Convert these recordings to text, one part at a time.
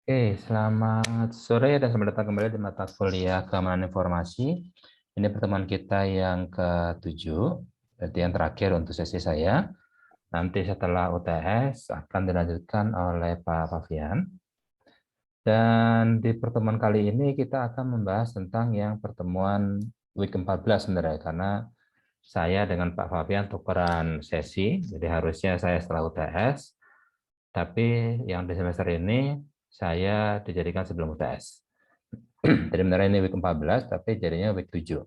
Oke, selamat sore dan selamat datang kembali di mata kuliah keamanan informasi. Ini pertemuan kita yang ke-7, berarti yang terakhir untuk sesi saya. Nanti setelah UTS akan dilanjutkan oleh Pak Fabian. Dan di pertemuan kali ini kita akan membahas tentang yang pertemuan week 14 sebenarnya, karena saya dengan Pak Fabian tukeran sesi, jadi harusnya saya setelah UTS, tapi yang di semester ini saya dijadikan sebelum UTS. Jadi sebenarnya ini week 14, tapi jadinya week 7.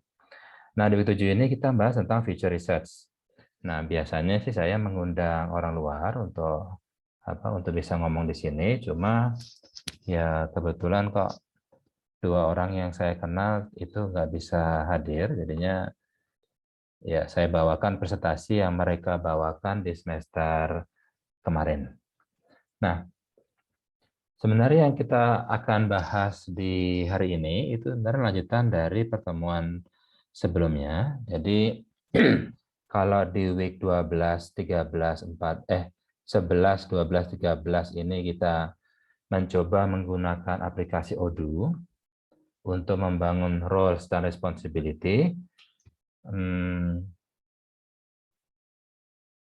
Nah, di week 7 ini kita bahas tentang future research. Nah, biasanya sih saya mengundang orang luar untuk bisa ngomong di sini, cuma ya kebetulan kok dua orang yang saya kenal itu nggak bisa hadir, jadinya ya saya bawakan presentasi yang mereka bawakan di semester kemarin. Nah, sebenarnya yang kita akan bahas di hari ini itu sebenarnya lanjutan dari pertemuan sebelumnya. Jadi kalau di week 12, 13, 11, 12, 13 ini kita mencoba menggunakan aplikasi Odoo untuk membangun roles dan responsibility.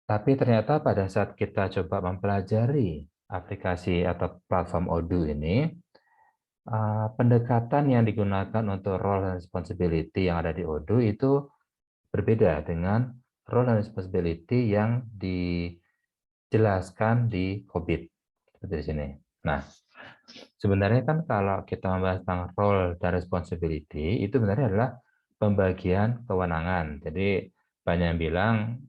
Tapi ternyata pada saat kita coba mempelajari aplikasi atau platform Odoo ini, pendekatan yang digunakan untuk role dan responsibility yang ada di Odoo itu berbeda dengan role dan responsibility yang dijelaskan di COBIT seperti di sini. Nah, sebenarnya kan kalau kita membahas tentang role dan responsibility itu sebenarnya adalah pembagian kewenangan. Jadi banyak yang bilang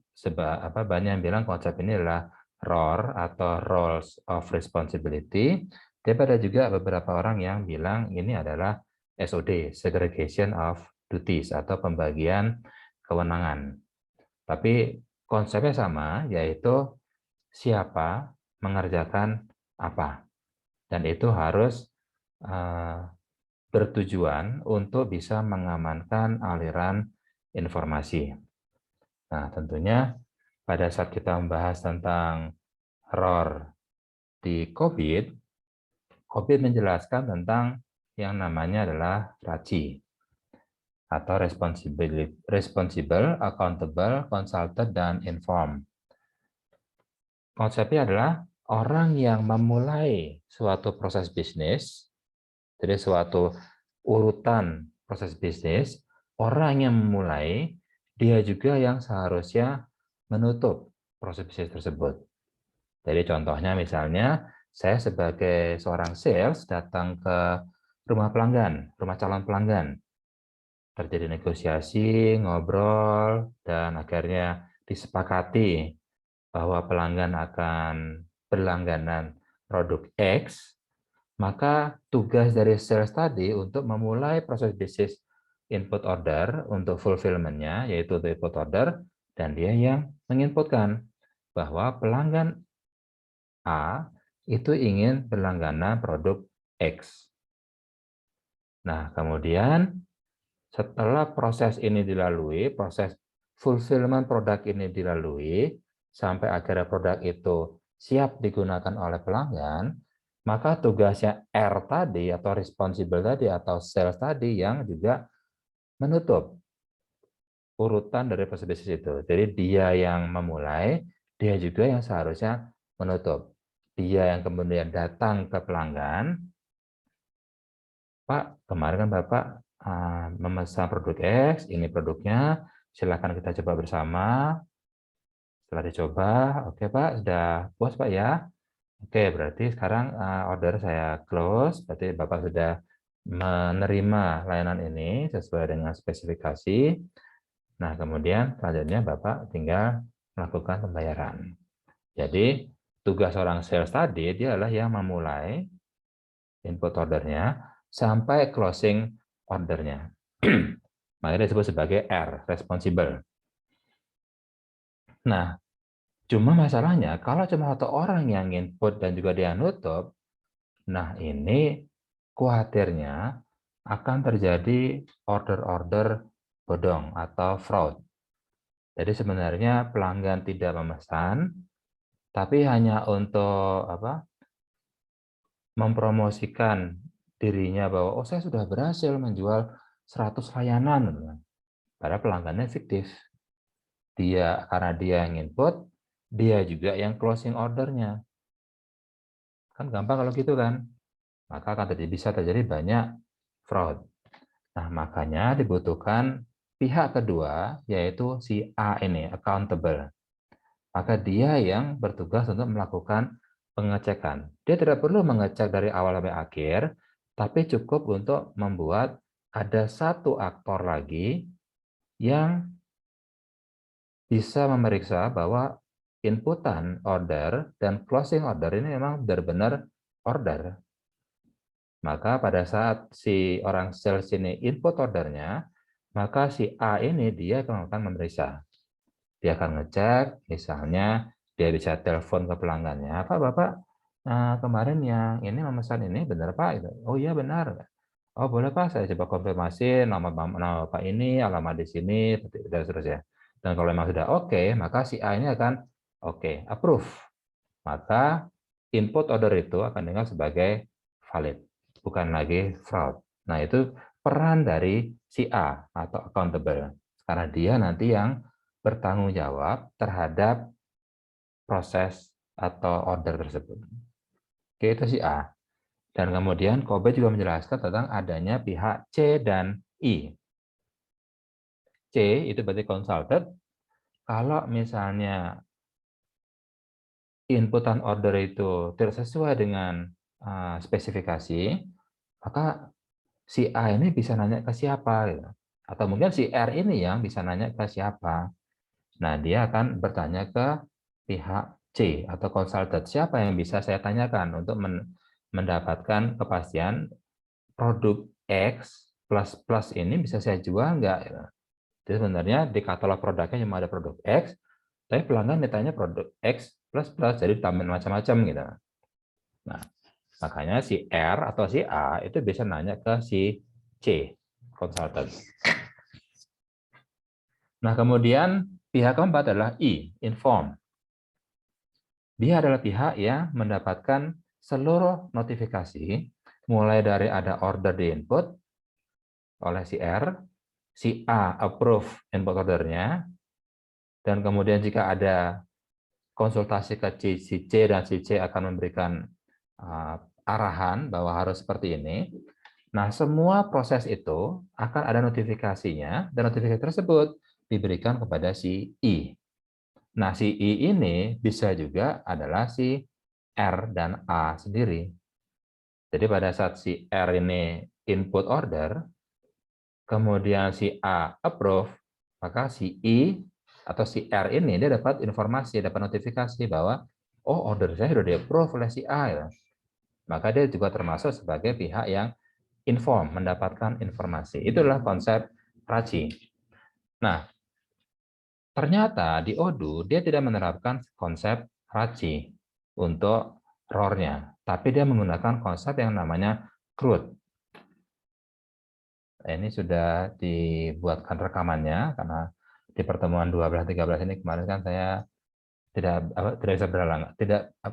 banyak yang bilang konsep ini adalah role atau roles of responsibility. Tapi ada juga beberapa orang yang bilang ini adalah SOD, segregation of duties atau pembagian kewenangan. Tapi konsepnya sama, yaitu siapa mengerjakan apa. Dan itu harus bertujuan untuk bisa mengamankan aliran informasi. Nah, tentunya pada saat kita membahas tentang ROR di COVID menjelaskan tentang yang namanya adalah RACI atau responsible, accountable, consulted, dan informed. Konsepnya adalah orang yang memulai suatu proses bisnis, jadi suatu urutan proses bisnis, orang yang memulai, dia juga yang seharusnya menutup proses bisnis tersebut. Jadi contohnya misalnya, saya sebagai seorang sales datang ke rumah pelanggan, rumah calon pelanggan. Terjadi negosiasi, ngobrol, dan akhirnya disepakati bahwa pelanggan akan berlangganan produk X, maka tugas dari sales tadi untuk memulai proses bisnis input order untuk fulfillment-nya, yaitu untuk input order, dan dia yang menginputkan bahwa pelanggan A itu ingin berlangganan produk X. Nah, kemudian setelah proses ini dilalui, proses fulfillment produk ini dilalui, sampai akhirnya produk itu siap digunakan oleh pelanggan, maka tugasnya R tadi atau responsible tadi atau sales tadi yang juga menutup urutan dari proses bisnis itu. Jadi dia yang memulai, dia juga yang seharusnya menutup. Dia yang kemudian datang ke pelanggan, Pak, kemarin kan Bapak memesan produk X, ini produknya, silakan kita coba bersama. Setelah dicoba, oke Pak, sudah puas Pak ya? Oke, berarti sekarang order saya close, berarti Bapak sudah menerima layanan ini sesuai dengan spesifikasi. Nah, kemudian selanjutnya Bapak tinggal melakukan pembayaran. Jadi, tugas orang sales tadi, dia adalah yang memulai input ordernya sampai closing ordernya. Makanya disebut sebagai R, responsible. Nah, cuma masalahnya kalau cuma satu orang yang input dan juga dia nutup, nah ini khawatirnya akan terjadi order-order bodong atau fraud. Jadi sebenarnya pelanggan tidak memesan, tapi hanya untuk mempromosikan dirinya bahwa oh saya sudah berhasil menjual 100 layanan, padahal pelanggannya fiktif. Karena dia yang input, dia juga yang closing ordernya. Kan gampang kalau gitu kan. Maka akan bisa terjadi banyak fraud. Nah, makanya dibutuhkan pihak kedua, yaitu si A ini, accountable. Maka dia yang bertugas untuk melakukan pengecekan. Dia tidak perlu mengecek dari awal sampai akhir, tapi cukup untuk membuat ada satu aktor lagi yang bisa memeriksa bahwa inputan order dan closing order ini memang benar-benar order. Maka pada saat si orang sales ini input ordernya, maka si A ini dia akan memeriksa. Dia akan ngecek, misalnya dia bisa telepon ke pelanggannya, Pak, Bapak, kemarin yang ini memesan ini benar Pak? Oh iya benar. Oh boleh Pak, saya coba konfirmasi nama Pak ini, alamat di sini, dan seterusnya. Dan kalau memang sudah oke, maka si A ini akan oke, approve. Maka input order itu akan dianggap sebagai valid, bukan lagi fraud. Nah itu peran dari si A atau accountable, karena dia nanti yang bertanggung jawab terhadap proses atau order tersebut. Oke, itu si A. Dan kemudian Kobe juga menjelaskan tentang adanya pihak C dan I. C itu berarti consulted. Kalau misalnya inputan order itu tidak sesuai dengan spesifikasi, maka si A ini bisa nanya ke siapa, gitu. Atau mungkin si R ini yang bisa nanya ke siapa. Nah, dia akan bertanya ke pihak C atau konsultan. Siapa yang bisa saya tanyakan untuk mendapatkan kepastian produk X plus ini bisa saya jual nggak? Jadi sebenarnya di katalog produknya cuma ada produk X, tapi pelanggan ditanya produk X plus, jadi tambahin macam-macam gitu. Nah, makanya si R atau si A itu bisa nanya ke si C, konsultan. Nah, kemudian pihak keempat adalah I, inform. Dia adalah pihak yang mendapatkan seluruh notifikasi, mulai dari ada order di input oleh si R, si A approve input ordernya, dan kemudian jika ada konsultasi ke si C dan si C akan memberikan arahan bahwa harus seperti ini. Nah, semua proses itu akan ada notifikasinya, dan notifikasi tersebut diberikan kepada si I. Nah, si I ini bisa juga adalah si R dan A sendiri. Jadi pada saat si R ini input order, kemudian si A approve, maka si I atau si R ini dia dapat informasi, dapat notifikasi bahwa oh order saya sudah di-approve oleh si A. Ya. Maka dia juga termasuk sebagai pihak yang inform, mendapatkan informasi. Itulah konsep RACI. Nah, ternyata di Odoo dia tidak menerapkan konsep RACI untuk ROR-nya, tapi dia menggunakan konsep yang namanya CRUD. Ini sudah dibuatkan rekamannya karena di pertemuan 12-13 ini kemarin kan saya tidak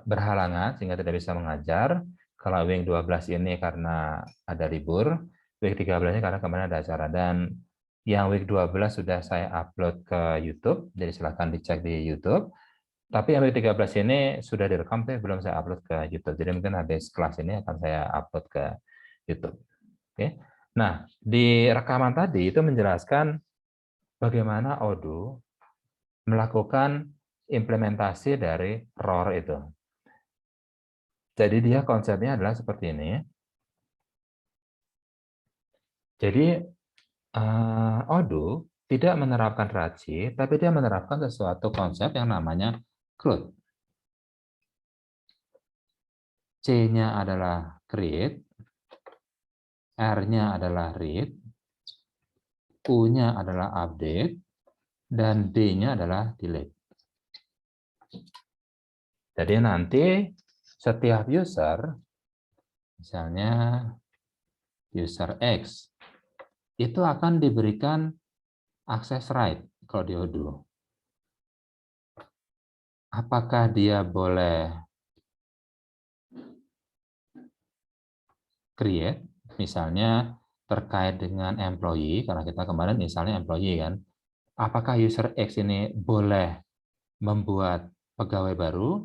berhalangan sehingga tidak bisa mengajar. Kalau week 12 ini karena ada libur, week 13 ini karena kemarin ada acara, dan yang week 12 sudah saya upload ke YouTube, jadi silahkan dicek di YouTube. Tapi yang week 13 ini sudah direkam, tapi belum saya upload ke YouTube. Jadi mungkin habis kelas ini akan saya upload ke YouTube. Oke. Nah, di rekaman tadi itu menjelaskan bagaimana Odoo melakukan implementasi dari ROR itu. Jadi dia konsepnya adalah seperti ini. Jadi Odoo tidak menerapkan RACI, tapi dia menerapkan sesuatu konsep yang namanya CRUD. C-nya adalah create, R-nya adalah read, U-nya adalah update, dan D-nya adalah delete. Jadi nanti setiap user, misalnya user X, itu akan diberikan akses right kalau di Odoo. Apakah dia boleh create, misalnya terkait dengan employee, karena kita kemarin misalnya employee kan, apakah user X ini boleh membuat pegawai baru?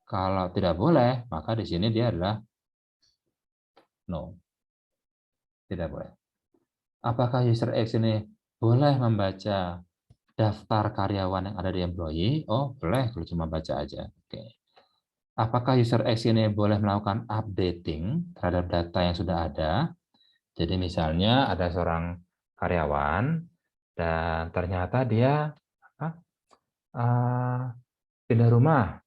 Kalau tidak boleh, maka di sini dia adalah no, tidak boleh. Apakah user X ini boleh membaca daftar karyawan yang ada di employee? Oh, boleh, kalau cuma baca aja. Oke. Apakah user X ini boleh melakukan updating terhadap data yang sudah ada? Jadi misalnya ada seorang karyawan dan ternyata dia pindah rumah.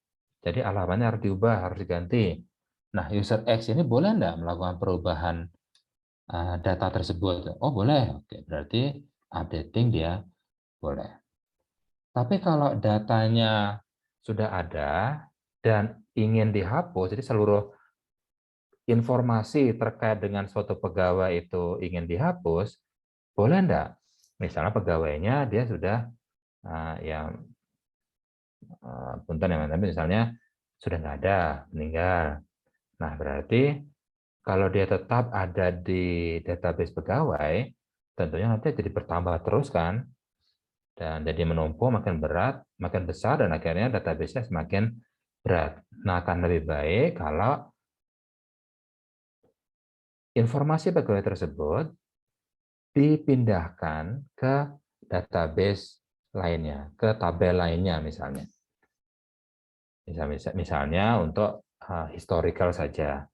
Jadi alamatnya harus diubah, harus diganti. Nah, user X ini boleh enggak melakukan perubahan data tersebut? Oh, boleh. Oke, berarti updating dia boleh. Tapi kalau datanya sudah ada dan ingin dihapus, jadi seluruh informasi terkait dengan suatu pegawai itu ingin dihapus, boleh enggak? Misalnya pegawainya dia sudah yang punten ya, tapi misalnya sudah nggak ada, meninggal. Nah, berarti kalau dia tetap ada di database pegawai, tentunya nanti jadi bertambah terus kan, dan jadi menumpuk makin berat, makin besar, dan akhirnya database-nya semakin berat. Nah, akan lebih baik kalau informasi pegawai tersebut dipindahkan ke database lainnya, ke tabel lainnya misalnya. Misalnya untuk historical saja.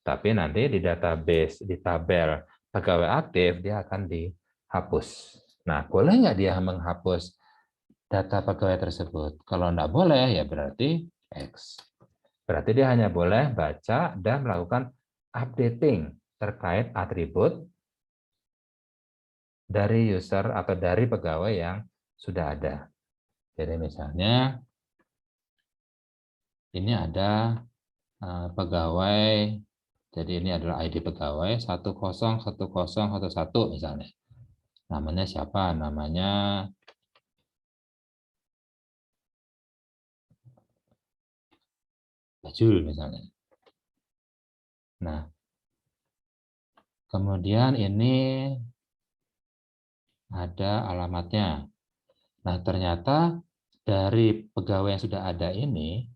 Tapi nanti di database, di tabel pegawai aktif, dia akan dihapus. Nah, boleh nggak dia menghapus data pegawai tersebut? Kalau nggak boleh, ya berarti X. Berarti dia hanya boleh baca dan melakukan updating terkait atribut dari user atau dari pegawai yang sudah ada. Jadi misalnya, ini ada pegawai, jadi ini adalah ID pegawai 101011 misalnya. Namanya siapa? Namanya Bajul misalnya. Nah, kemudian ini ada alamatnya. Nah, ternyata dari pegawai yang sudah ada ini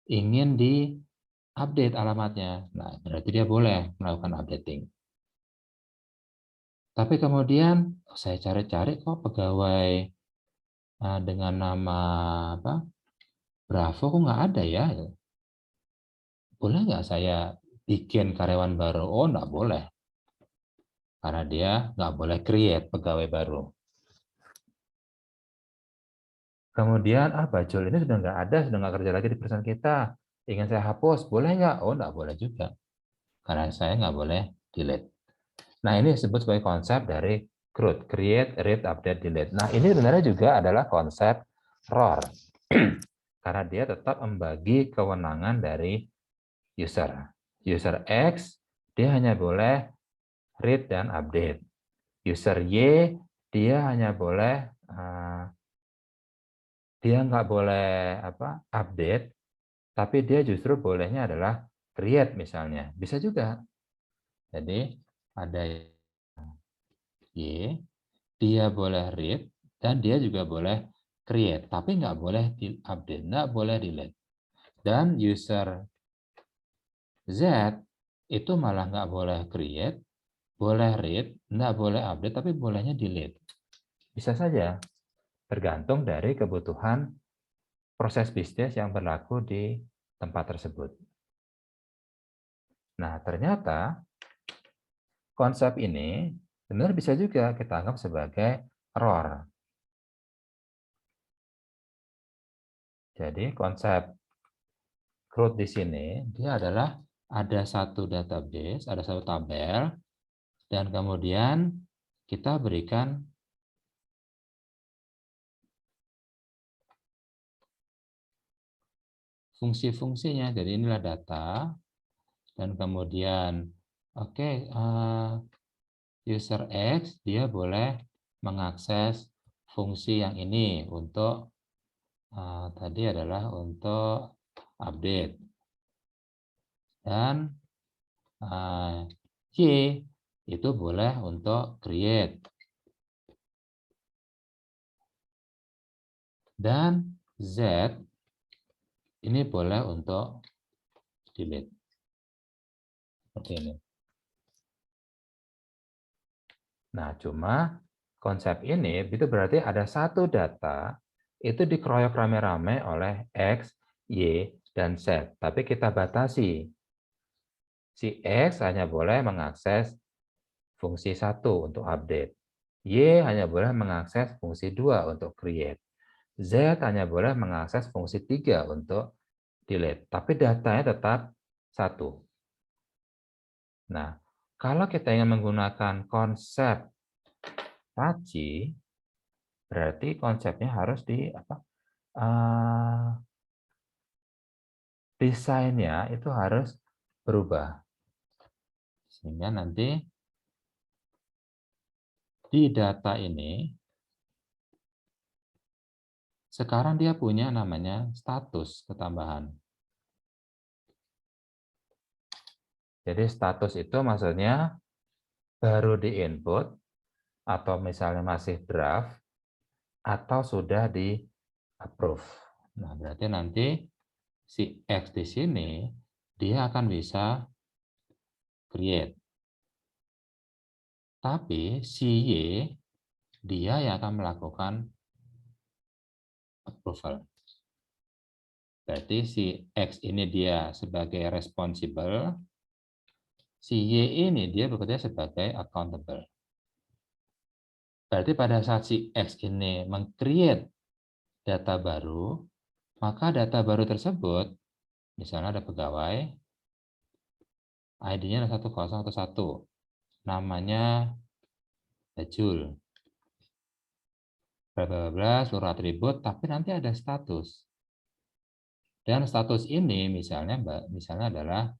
ingin di-update alamatnya. Nah, berarti dia boleh melakukan updating. Tapi kemudian saya cari-cari kok pegawai dengan nama apa? Bravo kok nggak ada ya? Boleh nggak saya bikin karyawan baru? Oh, nggak boleh. Karena dia nggak boleh create pegawai baru. Kemudian, Bajul ini sudah nggak ada, sudah nggak kerja lagi di perusahaan kita. Ingin saya hapus, boleh nggak? Oh, nggak boleh juga. Karena saya nggak boleh delete. Nah, ini disebut sebagai konsep dari CRUD, Create, Read, Update, Delete. Nah, ini sebenarnya juga adalah konsep ROR. Karena dia tetap membagi kewenangan dari user. User X, dia hanya boleh read dan update. User Y, dia hanya boleh dia nggak boleh update, tapi dia justru bolehnya adalah create misalnya. Bisa juga. Jadi ada Y, dia boleh read, dan dia juga boleh create, tapi nggak boleh update, nggak boleh delete. Dan user Z itu malah nggak boleh create, boleh read, nggak boleh update, tapi bolehnya delete. Bisa saja, tergantung dari kebutuhan proses bisnis yang berlaku di tempat tersebut. Nah, ternyata konsep ini benar bisa juga kita anggap sebagai ROR. Jadi konsep CRUD di sini dia adalah ada satu database, ada satu tabel, dan kemudian kita berikan fungsi-fungsinya. Jadi inilah data, dan kemudian user X dia boleh mengakses fungsi yang ini untuk tadi adalah untuk update, dan Y itu boleh untuk create. Dan Z ini boleh untuk delete. Seperti ini. Nah, cuma konsep ini itu berarti ada satu data itu dikeroyok rame-rame oleh X, Y, dan Z. Tapi kita batasi. Si X hanya boleh mengakses fungsi 1 untuk update. Y hanya boleh mengakses fungsi 2 untuk create. Z hanya boleh mengakses fungsi 3 untuk delete. Tapi datanya tetap 1. Nah, kalau kita ingin menggunakan konsep RACI, berarti konsepnya harus desainnya itu harus berubah. Sehingga nanti di data ini, sekarang dia punya namanya status ketambahan. Jadi status itu maksudnya baru di-input, atau misalnya masih draft, atau sudah di-approve. Nah, berarti nanti si X di sini, dia akan bisa create. Tapi si Y, dia yang akan melakukan approval. Berarti si X ini dia sebagai responsible, si Y ini dia bekerja sebagai accountable. Berarti pada saat si X ini meng-create data baru, maka data baru tersebut, misalnya ada pegawai, ID-nya 1011, namanya Bajul, bla seluruh atribut, tapi nanti ada status. Dan status ini misalnya adalah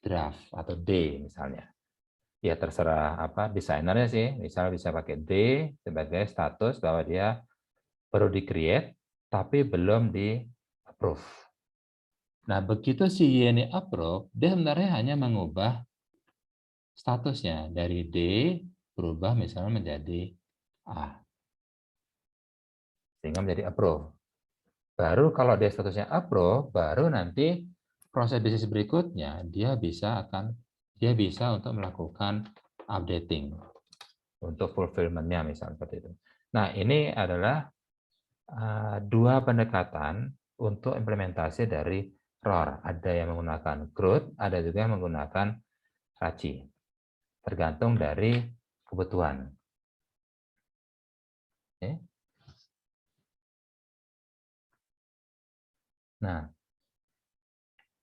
draft atau D misalnya. Ya terserah apa desainernya sih, misalnya bisa pakai D sebagai status bahwa dia baru di-create tapi belum di-approve. Nah, begitu si Y ini approve, dia sebenarnya hanya mengubah statusnya dari D berubah misalnya menjadi A. Sehingga menjadi approve. Baru kalau dia statusnya approve, baru nanti proses bisnis berikutnya dia bisa untuk melakukan updating untuk fulfillment-nya misalnya seperti itu. Nah, ini adalah dua pendekatan untuk implementasi dari ROR. Ada yang menggunakan CRUD, ada juga yang menggunakan RACI. Tergantung dari kebutuhan. Oke. Nah,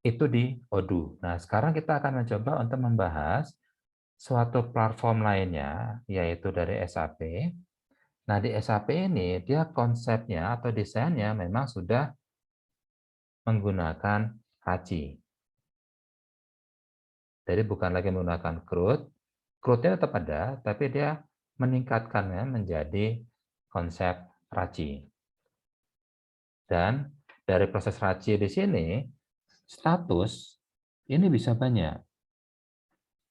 itu di Odoo. Nah, sekarang kita akan mencoba untuk membahas suatu platform lainnya, yaitu dari SAP. Nah, di SAP ini, dia konsepnya atau desainnya memang sudah menggunakan RACI. Jadi bukan lagi menggunakan CRUD. CRUD-nya tetap ada, tapi dia meningkatkannya menjadi konsep RACI. Dan dari proses RACI di sini, status ini bisa banyak.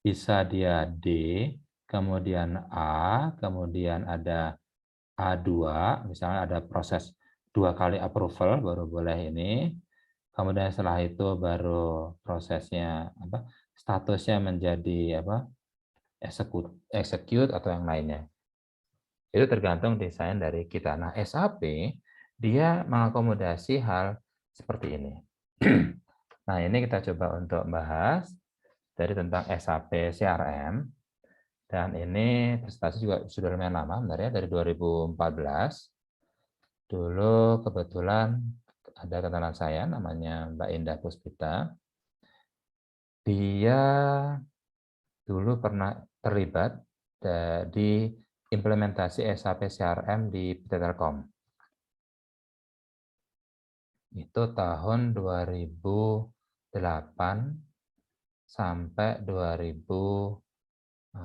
Bisa dia D, kemudian A, kemudian ada A2, misalnya ada proses 2 kali approval baru boleh ini. Kemudian setelah itu baru prosesnya statusnya menjadi execute atau yang lainnya. Itu tergantung desain dari kita. Nah, SAP dia mengakomodasi hal seperti ini. Nah, ini kita coba untuk bahas dari tentang SAP CRM. Dan ini presentasi juga sudah lumayan lama, sebenarnya dari 2014. Dulu kebetulan ada kenalan saya, namanya Mbak Indah Puspita. Dia dulu pernah terlibat di implementasi SAP CRM di PT Telkom. Itu tahun 2008 sampai 2011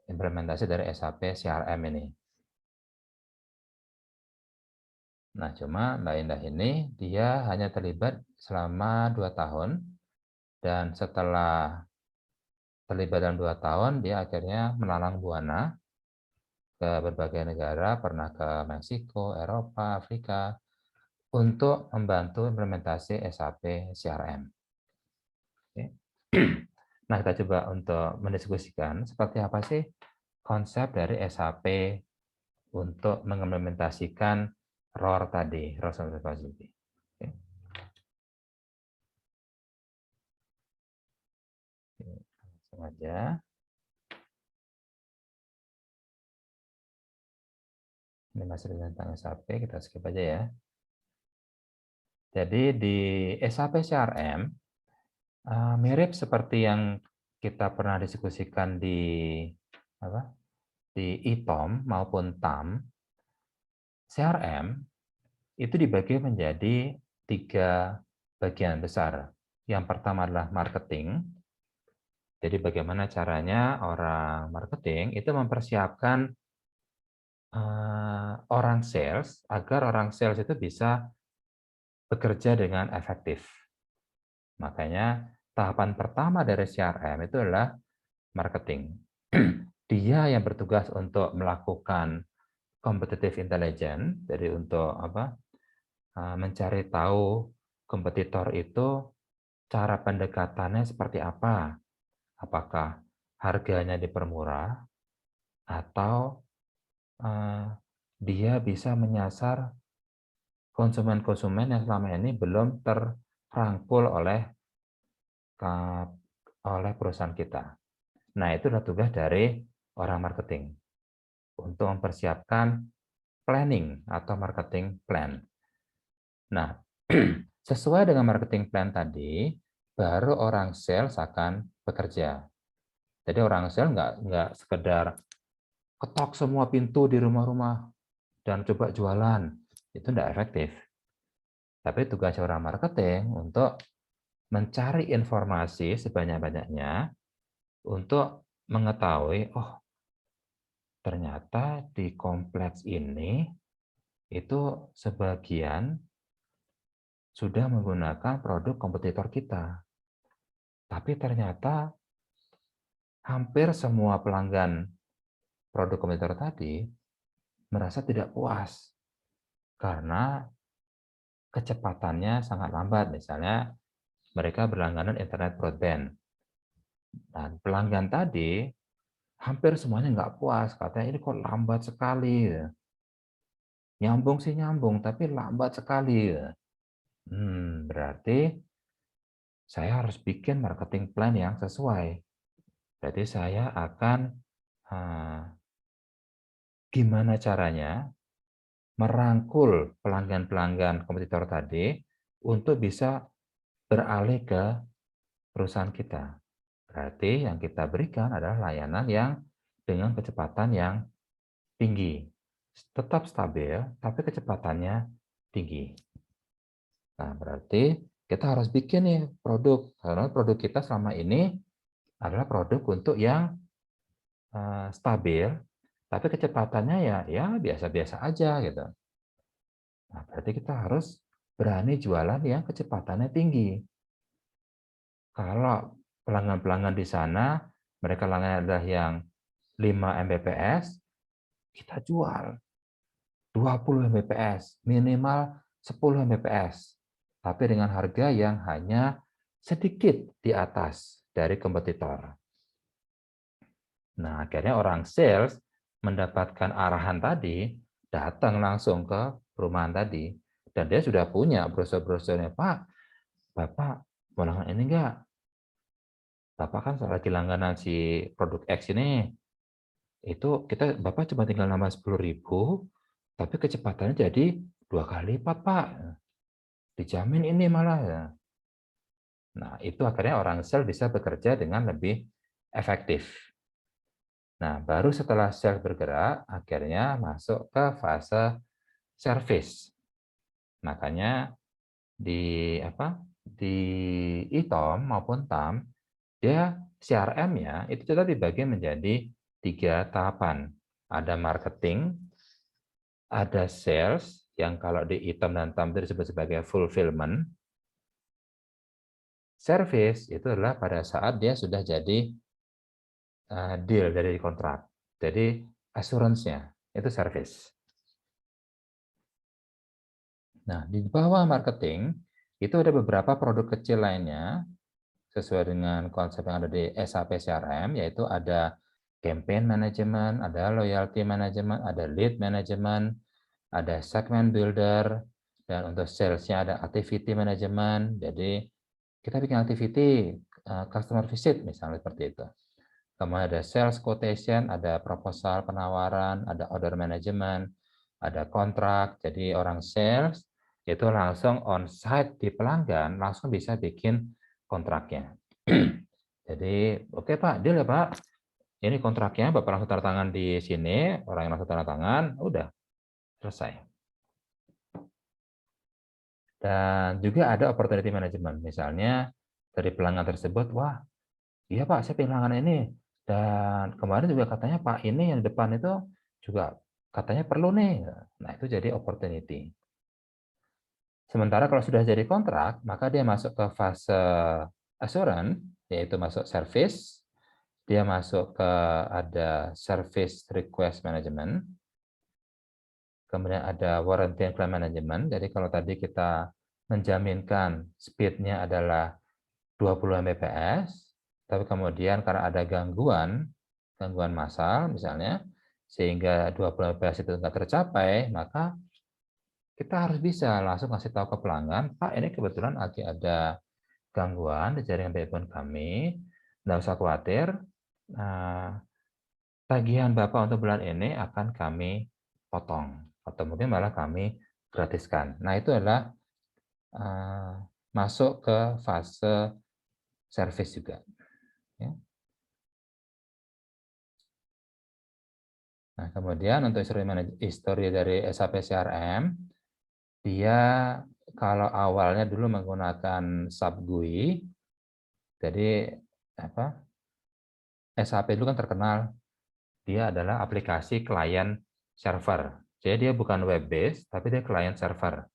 implementasi dari SAP CRM ini. Nah, cuma Mbak Indah ini dia hanya terlibat selama 2 tahun, dan setelah terlibat dalam 2 tahun, dia akhirnya melalang buana ke berbagai negara, pernah ke Meksiko, Eropa, Afrika, untuk membantu implementasi SAP CRM. Oke. Nah, kita coba untuk mendiskusikan seperti apa sih konsep dari SAP untuk mengimplementasikan ROR tadi, Roles and Responsibility. Oke. Langsung aja. Ini masih tentang SAP, kita skip aja ya. Jadi di SAP CRM, mirip seperti yang kita pernah diskusikan di ITOM maupun TAM, CRM itu dibagi menjadi 3 bagian besar. Yang pertama adalah marketing. Jadi bagaimana caranya orang marketing itu mempersiapkan orang sales agar orang sales itu bisa bekerja dengan efektif. Makanya tahapan pertama dari CRM itu adalah marketing. Dia yang bertugas untuk melakukan competitive intelligence, jadi untuk mencari tahu kompetitor itu cara pendekatannya seperti apa. Apakah harganya dipermurah atau dia bisa menyasar konsumen-konsumen yang selama ini belum terrangkul oleh perusahaan kita. Nah, itu adalah tugas dari orang marketing untuk mempersiapkan planning atau marketing plan. Nah, sesuai dengan marketing plan tadi, baru orang sales akan bekerja. Jadi orang sales nggak sekedar ketok semua pintu di rumah-rumah dan coba jualan. Itu tidak efektif. Tapi tugas orang marketing untuk mencari informasi sebanyak-banyaknya untuk mengetahui, oh ternyata di kompleks ini itu sebagian sudah menggunakan produk kompetitor kita. Tapi ternyata hampir semua pelanggan produk kompetitor tadi merasa tidak puas karena kecepatannya sangat lambat. Misalnya mereka berlangganan internet broadband. Dan pelanggan tadi hampir semuanya nggak puas. Katanya ini kok lambat sekali. Nyambung sih nyambung, tapi lambat sekali. Berarti saya harus bikin marketing plan yang sesuai. Jadi saya akan gimana caranya merangkul pelanggan-pelanggan kompetitor tadi untuk bisa beralih ke perusahaan kita. Berarti yang kita berikan adalah layanan yang dengan kecepatan yang tinggi. Tetap stabil, tapi kecepatannya tinggi. Nah, berarti kita harus bikin nih produk. Karena produk kita selama ini adalah produk untuk yang stabil, tapi kecepatannya ya biasa-biasa aja gitu. Nah, berarti kita harus berani jualan yang kecepatannya tinggi. Kalau pelanggan-pelanggan di sana, mereka langganan adalah yang 5 Mbps, kita jual 20 Mbps, minimal 10 Mbps. Tapi dengan harga yang hanya sedikit di atas dari kompetitor. Nah, akhirnya orang sales mendapatkan arahan tadi, datang langsung ke perumahan tadi, dan dia sudah punya brosur-brosurnya. Pak, Bapak mau langganan ini enggak? Bapak kan lagi langganan si produk X ini. Itu Bapak cuma tinggal nambah 10.000, tapi kecepatannya jadi 2 kali lipat, Pak. Dijamin ini malah ya. Nah, itu akhirnya orang sales bisa bekerja dengan lebih efektif. Nah, baru setelah sales bergerak, akhirnya masuk ke fase service. Makanya di ITOM maupun TAM, dia CRM-nya itu sudah dibagi menjadi 3 tahapan. Ada marketing, ada sales, yang kalau di ITOM dan TAM itu disebut sebagai fulfillment. Service itu adalah pada saat dia sudah jadi deal dari kontrak. Jadi assurance-nya itu service. Nah, di bawah marketing itu ada beberapa produk kecil lainnya sesuai dengan konsep yang ada di SAP CRM, yaitu ada campaign management, ada loyalty management, ada lead management, ada segment builder, dan untuk sales-nya ada activity management. Jadi kita bikin activity customer visit misalnya seperti itu. Kemudian ada sales quotation, ada proposal penawaran, ada order management, ada kontrak. Jadi orang sales itu langsung on site di pelanggan, langsung bisa bikin kontraknya. Jadi, oke Pak, deal ya Pak. Ini kontraknya, Bapak langsung tanda tangan di sini, orang yang langsung tanda tangan, udah selesai. Dan juga ada opportunity management. Misalnya dari pelanggan tersebut, wah, iya Pak, saya pelanggan ini. Dan kemarin juga katanya Pak ini yang depan itu juga katanya perlu nih. Nah, itu jadi opportunity. Sementara kalau sudah jadi kontrak, maka dia masuk ke fase assurance, yaitu masuk service, dia masuk ke ada service request management, kemudian ada warranty and claim management. Jadi kalau tadi kita menjaminkan speed-nya adalah 20 Mbps, tapi kemudian karena ada gangguan massal misalnya, sehingga 20 Mbps itu nggak tercapai, maka kita harus bisa langsung kasih tahu ke pelanggan, Pak ini kebetulan lagi ada gangguan di jaringan backbone kami, nggak usah khawatir, tagihan Bapak untuk bulan ini akan kami potong, atau mungkin malah kami gratiskan. Nah itu adalah masuk ke fase service juga. Ya. Nah, kemudian untuk history dari SAP CRM, dia kalau awalnya dulu menggunakan SAP GUI, jadi SAP itu kan terkenal dia adalah aplikasi klien server. Jadi dia bukan web based, tapi dia klien server.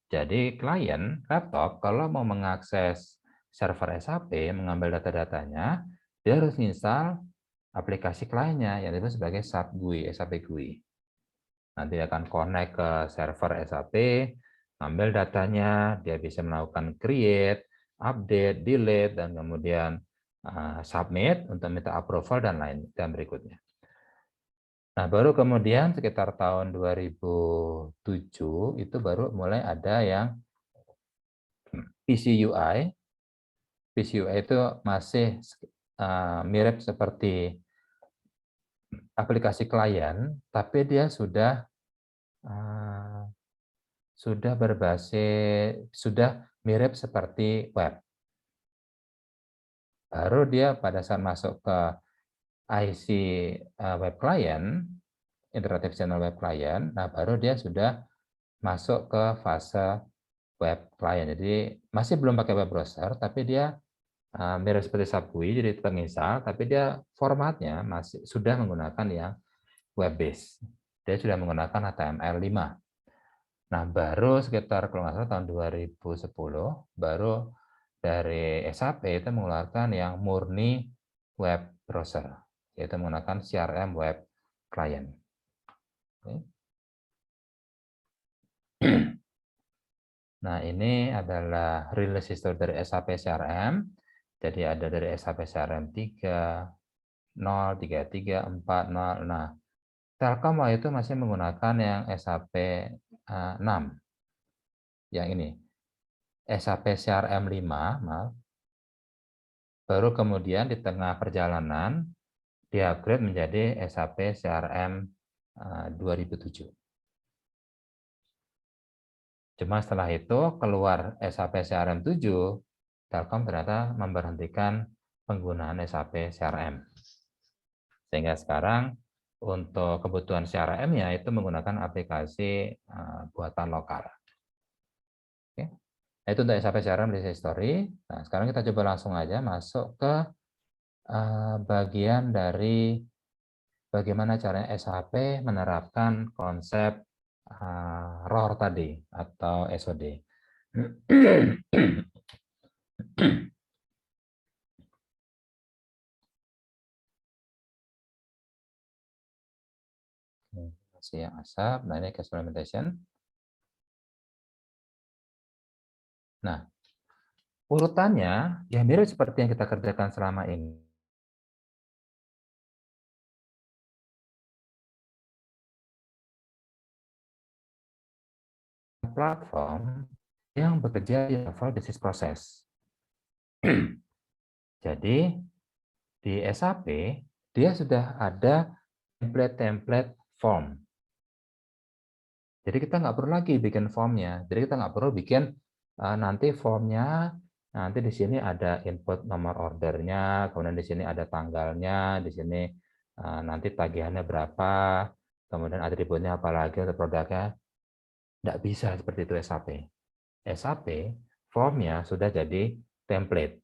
Jadi klien laptop kalau mau mengakses server SAP, mengambil data-datanya, dia harus install aplikasi kliennya yang disebut sebagai SAP GUI, SAP GUI. Nanti akan connect ke server SAP, ambil datanya, dia bisa melakukan create, update, delete, dan kemudian submit untuk minta approval dan lain dan berikutnya. Nah, baru kemudian sekitar tahun 2007 itu baru mulai ada yang PCUI. PCUI itu masih mirip seperti aplikasi klien, tapi dia sudah mirip seperti web. Baru dia pada saat masuk ke IC web client, Interactive Channel Web Client, nah baru dia sudah masuk ke fase web client. Jadi masih belum pakai web browser, tapi dia mirip seperti SAP GUI, jadi penginstal, tapi dia formatnya masih sudah menggunakan yang web base. Dia sudah menggunakan HTML5. Nah, baru sekitar kalau nggak salah tahun 2010, baru dari SAP itu mengeluarkan yang murni web browser, yaitu menggunakan CRM web client. Nah, ini adalah release history dari SAP CRM. Jadi ada dari SAP CRM 3.0, 3.3, 4.0. Nah, Telkom waktu itu masih menggunakan yang SAP 6. Yang ini. SAP CRM 5, maaf. Baru kemudian di tengah perjalanan di-upgrade menjadi SAP CRM 2007. Cuma setelah itu keluar SAP CRM 7, Telkom ternyata memberhentikan penggunaan SAP CRM. Sehingga sekarang untuk kebutuhan CRM-nya itu menggunakan aplikasi buatan lokal. Oke. Itu untuk SAP CRM di history. Nah, sekarang kita coba langsung aja masuk ke bagian dari bagaimana caranya SAP menerapkan konsep ROR tadi atau SOD. implementasi yang ASAP. Nah, ini case implementation. Nah, urutannya ya mirip seperti yang kita kerjakan selama ini. Platform yang bekerja di level bisnis proses. Jadi, di SAP, dia sudah ada template-template form. Jadi kita nggak perlu lagi bikin formnya. Jadi kita nggak perlu bikin nanti formnya, nanti di sini ada input nomor ordernya, kemudian di sini ada tanggalnya, di sini nanti tagihannya berapa, kemudian atributnya apa lagi untuk produknya. Nggak bisa seperti itu SAP. SAP, formnya sudah jadi template.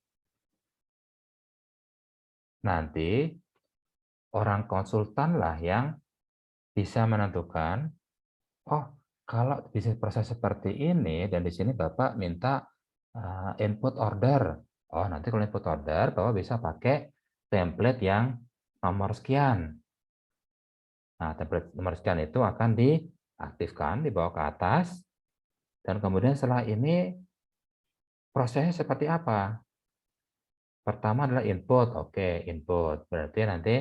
Nanti orang konsultanlah yang bisa menentukan, oh, kalau bisnis proses seperti ini dan di sini Bapak minta input order. Oh, nanti kalau input order Bapak bisa pakai template yang nomor sekian. Nah, template nomor sekian itu akan diaktifkan, dibawa ke atas, dan kemudian setelah ini prosesnya seperti apa? Pertama adalah input. Oke, input. Berarti nanti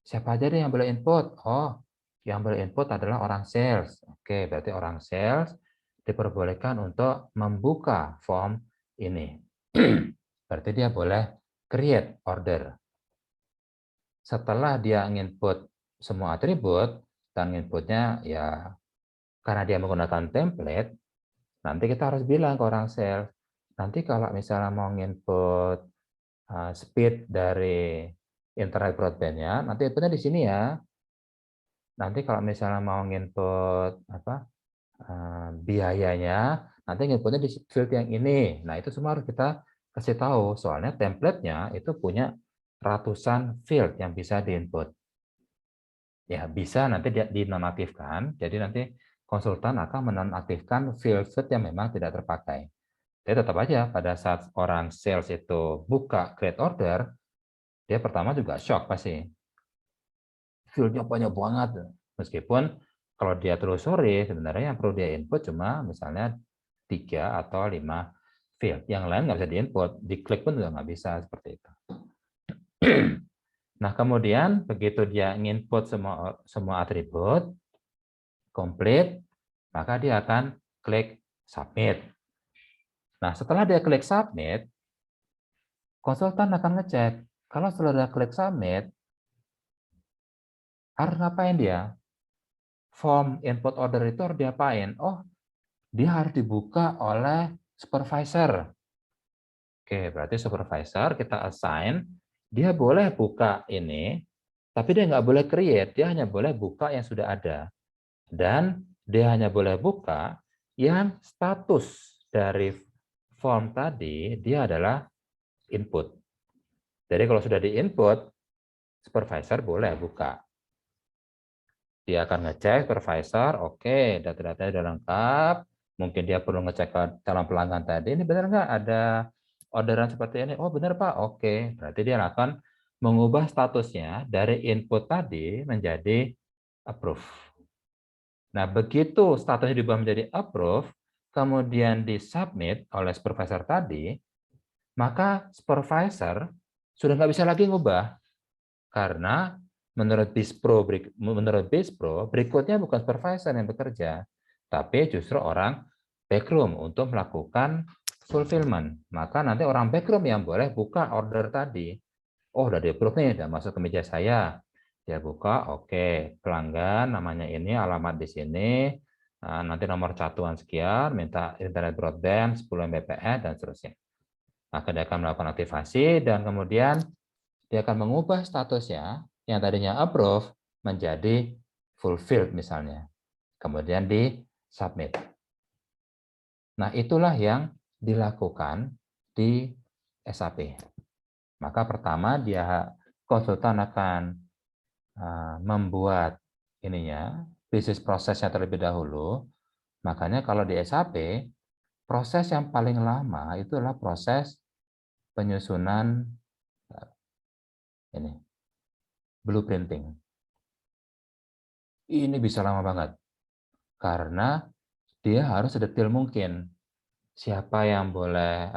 siapa aja yang boleh input? Oh, yang boleh input adalah orang sales. Oke, berarti orang sales diperbolehkan untuk membuka form ini. Berarti dia boleh create order. Setelah dia input semua atribut, dan inputnya ya karena dia menggunakan template, nanti kita harus bilang ke orang sales, nanti kalau misalnya mau input speed dari internet broadband-nya, nanti inputnya di sini ya. Nanti kalau misalnya mau input biayanya, nanti inputnya di field yang ini. Nah, itu semua harus kita kasih tahu, soalnya template-nya itu punya ratusan field yang bisa diinput. Ya, bisa nanti dinonaktifkan, jadi nanti konsultan akan menonaktifkan field-field yang memang tidak terpakai. Jadi tetap aja pada saat orang sales itu buka create order, dia pertama juga shock pasti. Field-nya banyak banget. Meskipun kalau dia telusuri, sebenarnya yang perlu dia input cuma misalnya 3 atau 5 field. Yang lain nggak bisa diinput. Diklik pun juga nggak bisa seperti itu. Nah, kemudian begitu dia nginput semua atribut, komplit, maka dia akan klik submit. Nah, setelah dia klik submit, konsultan akan ngecek. Kalau setelah dia klik submit, harus ngapain dia? Form input order itu harus diapain? Oh, dia harus dibuka oleh supervisor. Oke, berarti supervisor kita assign, dia boleh buka ini, tapi dia nggak boleh create, dia hanya boleh buka yang sudah ada. Dan dia hanya boleh buka yang status dari form tadi, dia adalah input. Jadi kalau sudah di-input, supervisor boleh buka. Dia akan ngecek supervisor, oke, data-datanya sudah lengkap, mungkin dia perlu ngecek ke calon pelanggan tadi, ini benar nggak ada orderan seperti ini? Oh benar Pak, oke. Berarti dia akan mengubah statusnya dari input tadi menjadi approve. Nah, begitu statusnya diubah menjadi approve, kemudian disubmit oleh supervisor tadi, maka supervisor sudah nggak bisa lagi ngubah. Karena menurut BISPRO berikutnya bukan supervisor yang bekerja, tapi justru orang backroom untuk melakukan fulfillment. Maka nanti orang backroom yang boleh buka order tadi. Oh, udah di-approve nih, udah masuk ke meja saya. Dia buka, oke, pelanggan namanya ini, alamat di sini, nanti nomor catuan sekian, minta internet broadband 10 Mbps, dan seterusnya. Maka dia akan melakukan aktivasi, dan kemudian dia akan mengubah statusnya yang tadinya approve menjadi fulfilled misalnya. Kemudian di submit. Nah, itulah yang dilakukan di SAP. Maka pertama dia konsultan akan membuat ininya bisnis prosesnya terlebih dahulu. Makanya kalau di SAP proses yang paling lama itu adalah proses penyusunan ini blueprinting. Ini bisa lama banget. Karena dia harus sedetail mungkin. Siapa yang boleh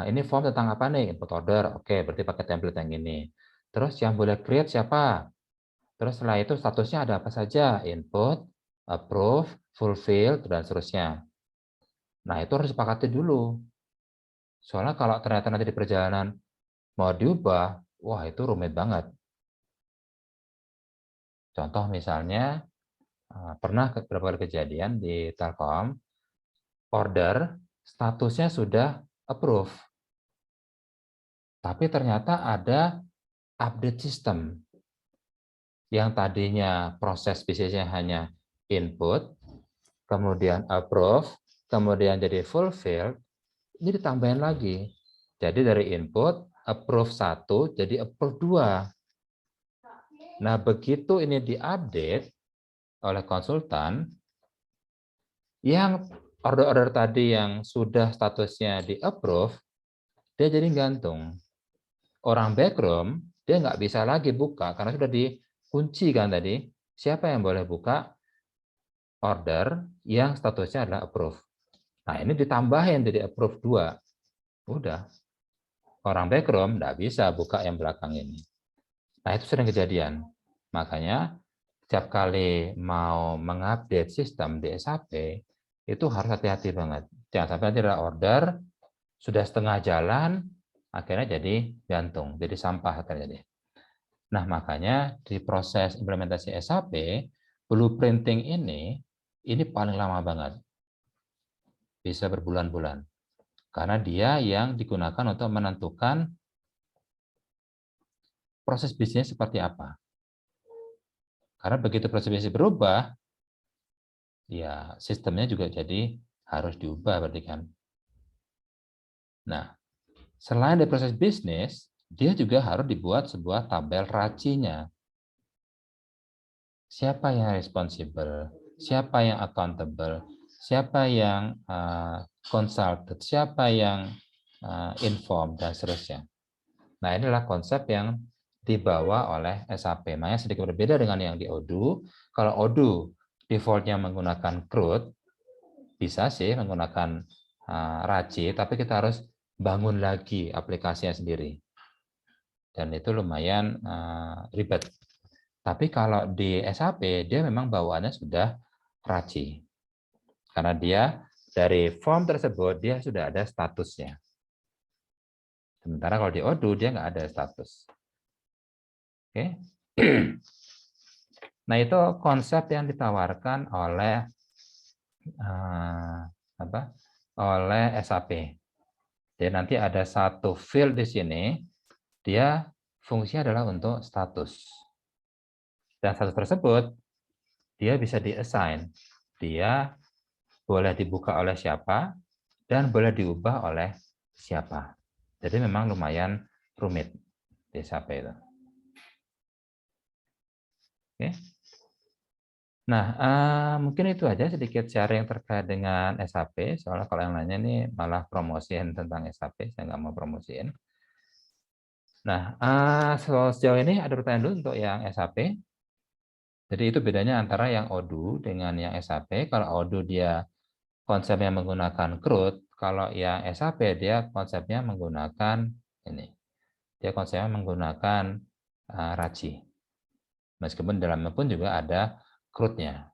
ini form tentang apa nih? Input order. Oke, berarti pakai template yang ini. Terus yang boleh create siapa? Terus setelah itu statusnya ada apa saja? Input, approve, fulfill, dan seterusnya. Nah, itu harus disepakati dulu. Soalnya kalau ternyata nanti di perjalanan mau diubah, wah itu rumit banget. Contoh misalnya, pernah beberapa kali kejadian di Telkom, order statusnya sudah approve, tapi ternyata ada update system yang tadinya proses bisnisnya hanya input, kemudian approve, kemudian jadi fulfill, ini ditambahin lagi. Jadi dari input, approve 1, jadi approve 2. Nah, begitu ini diupdate oleh konsultan, yang order-order tadi yang sudah statusnya di-approve, dia jadi gantung. Orang backroom, dia nggak bisa lagi buka, karena sudah dikunci kan tadi. Siapa yang boleh buka? Order yang statusnya adalah approve. Nah, ini ditambahin jadi approve 2. Udah. Orang backroom nggak bisa buka yang belakang ini. Nah, itu sering kejadian. Makanya, setiap kali mau mengupdate sistem di SAP, itu harus hati-hati banget. Jangan sampai nanti ada order, sudah setengah jalan, akhirnya jadi gantung, jadi sampah akhirnya. Nah, makanya di proses implementasi SAP, blueprinting ini paling lama banget. Bisa berbulan-bulan. Karena dia yang digunakan untuk menentukan proses bisnis seperti apa. Karena begitu proses bisnis berubah, ya sistemnya juga jadi harus diubah berarti kan. Nah, selain dari proses bisnis, dia juga harus dibuat sebuah tabel racinya. Siapa yang responsible, siapa yang accountable, siapa yang consulted, siapa yang inform, dan seterusnya. Nah, inilah konsep yang dibawa oleh SAP. Makanya sedikit berbeda dengan yang di Odoo. Kalau Odoo defaultnya menggunakan CRUD, bisa sih menggunakan Raci, tapi kita harus bangun lagi aplikasinya sendiri. Dan itu lumayan ribet. Tapi kalau di SAP, dia memang bawaannya sudah Raci. Karena dia dari form tersebut, dia sudah ada statusnya. Sementara kalau di Odoo, dia nggak ada status. Oke. Nah, itu konsep yang ditawarkan oleh oleh SAP. Jadi nanti ada satu field di sini, dia fungsinya adalah untuk status. Dan status tersebut, dia bisa di-assign. Dia boleh dibuka oleh siapa, dan boleh diubah oleh siapa. Jadi memang lumayan rumit di SAP itu. Oke. Nah, mungkin itu aja sedikit sharing terkait dengan SAP. Soalnya kalau yang lainnya ini malah promosiin tentang SAP, saya nggak mau promosiin. Nah, sejauh ini ada pertanyaan dulu untuk yang SAP. Jadi itu bedanya antara yang Odoo dengan yang SAP. Kalau Odoo dia konsepnya menggunakan CRUD, kalau yang SAP dia konsepnya menggunakan ini. Dia konsepnya menggunakan Raci. Meskipun di dalamnya pun juga ada CRUD-nya.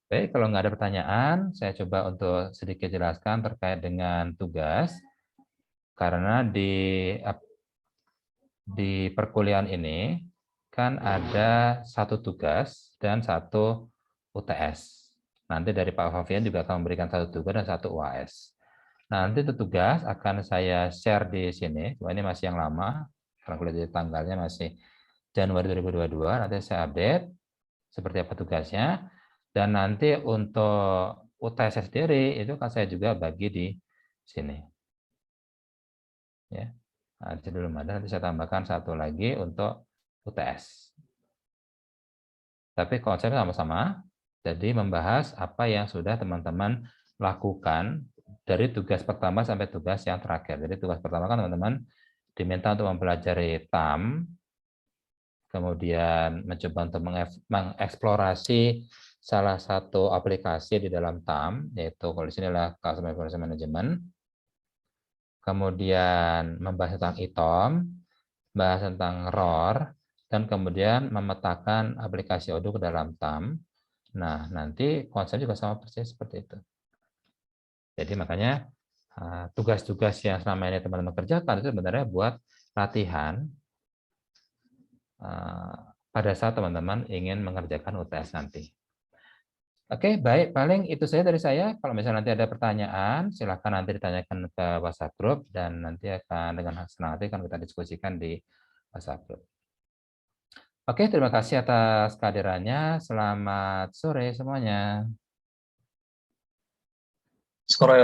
Baik, kalau nggak ada pertanyaan, saya coba untuk sedikit jelaskan terkait dengan tugas. Karena di perkuliahan ini kan ada satu tugas dan satu UTS. Nanti dari Pak Fabian juga akan memberikan satu tugas dan satu UAS. Nanti itu tugas akan saya share di sini. Ini masih yang lama, karena kuliah tanggalnya masih Januari 2022. Nanti saya update seperti apa tugasnya. Dan nanti untuk UTS sendiri itu kan saya juga bagi di sini. Ya. Nah, belum ada, nanti saya tambahkan satu lagi untuk UTS. Tapi konsepnya sama-sama, jadi membahas apa yang sudah teman-teman lakukan dari tugas pertama sampai tugas yang terakhir. Jadi tugas pertama kan teman-teman diminta untuk mempelajari TAM, kemudian mencoba untuk mengeksplorasi salah satu aplikasi di dalam TAM, yaitu kalau di sini adalah Customer Information Management, kemudian membahas tentang ITOM, bahas tentang ROR, dan kemudian memetakan aplikasi Odoo ke dalam TAM. Nah, nanti konsep juga sama persis seperti itu. Jadi makanya tugas-tugas yang selama ini teman-teman kerjakan itu sebenarnya buat latihan pada saat teman-teman ingin mengerjakan UTS nanti. Oke, baik. Paling itu saja dari saya. Kalau misalnya nanti ada pertanyaan, silakan nanti ditanyakan ke WhatsApp Group, dan nanti akan dengan senang hati akan kita diskusikan di WhatsApp Group. Oke, terima kasih atas kehadirannya. Selamat sore semuanya. Sore.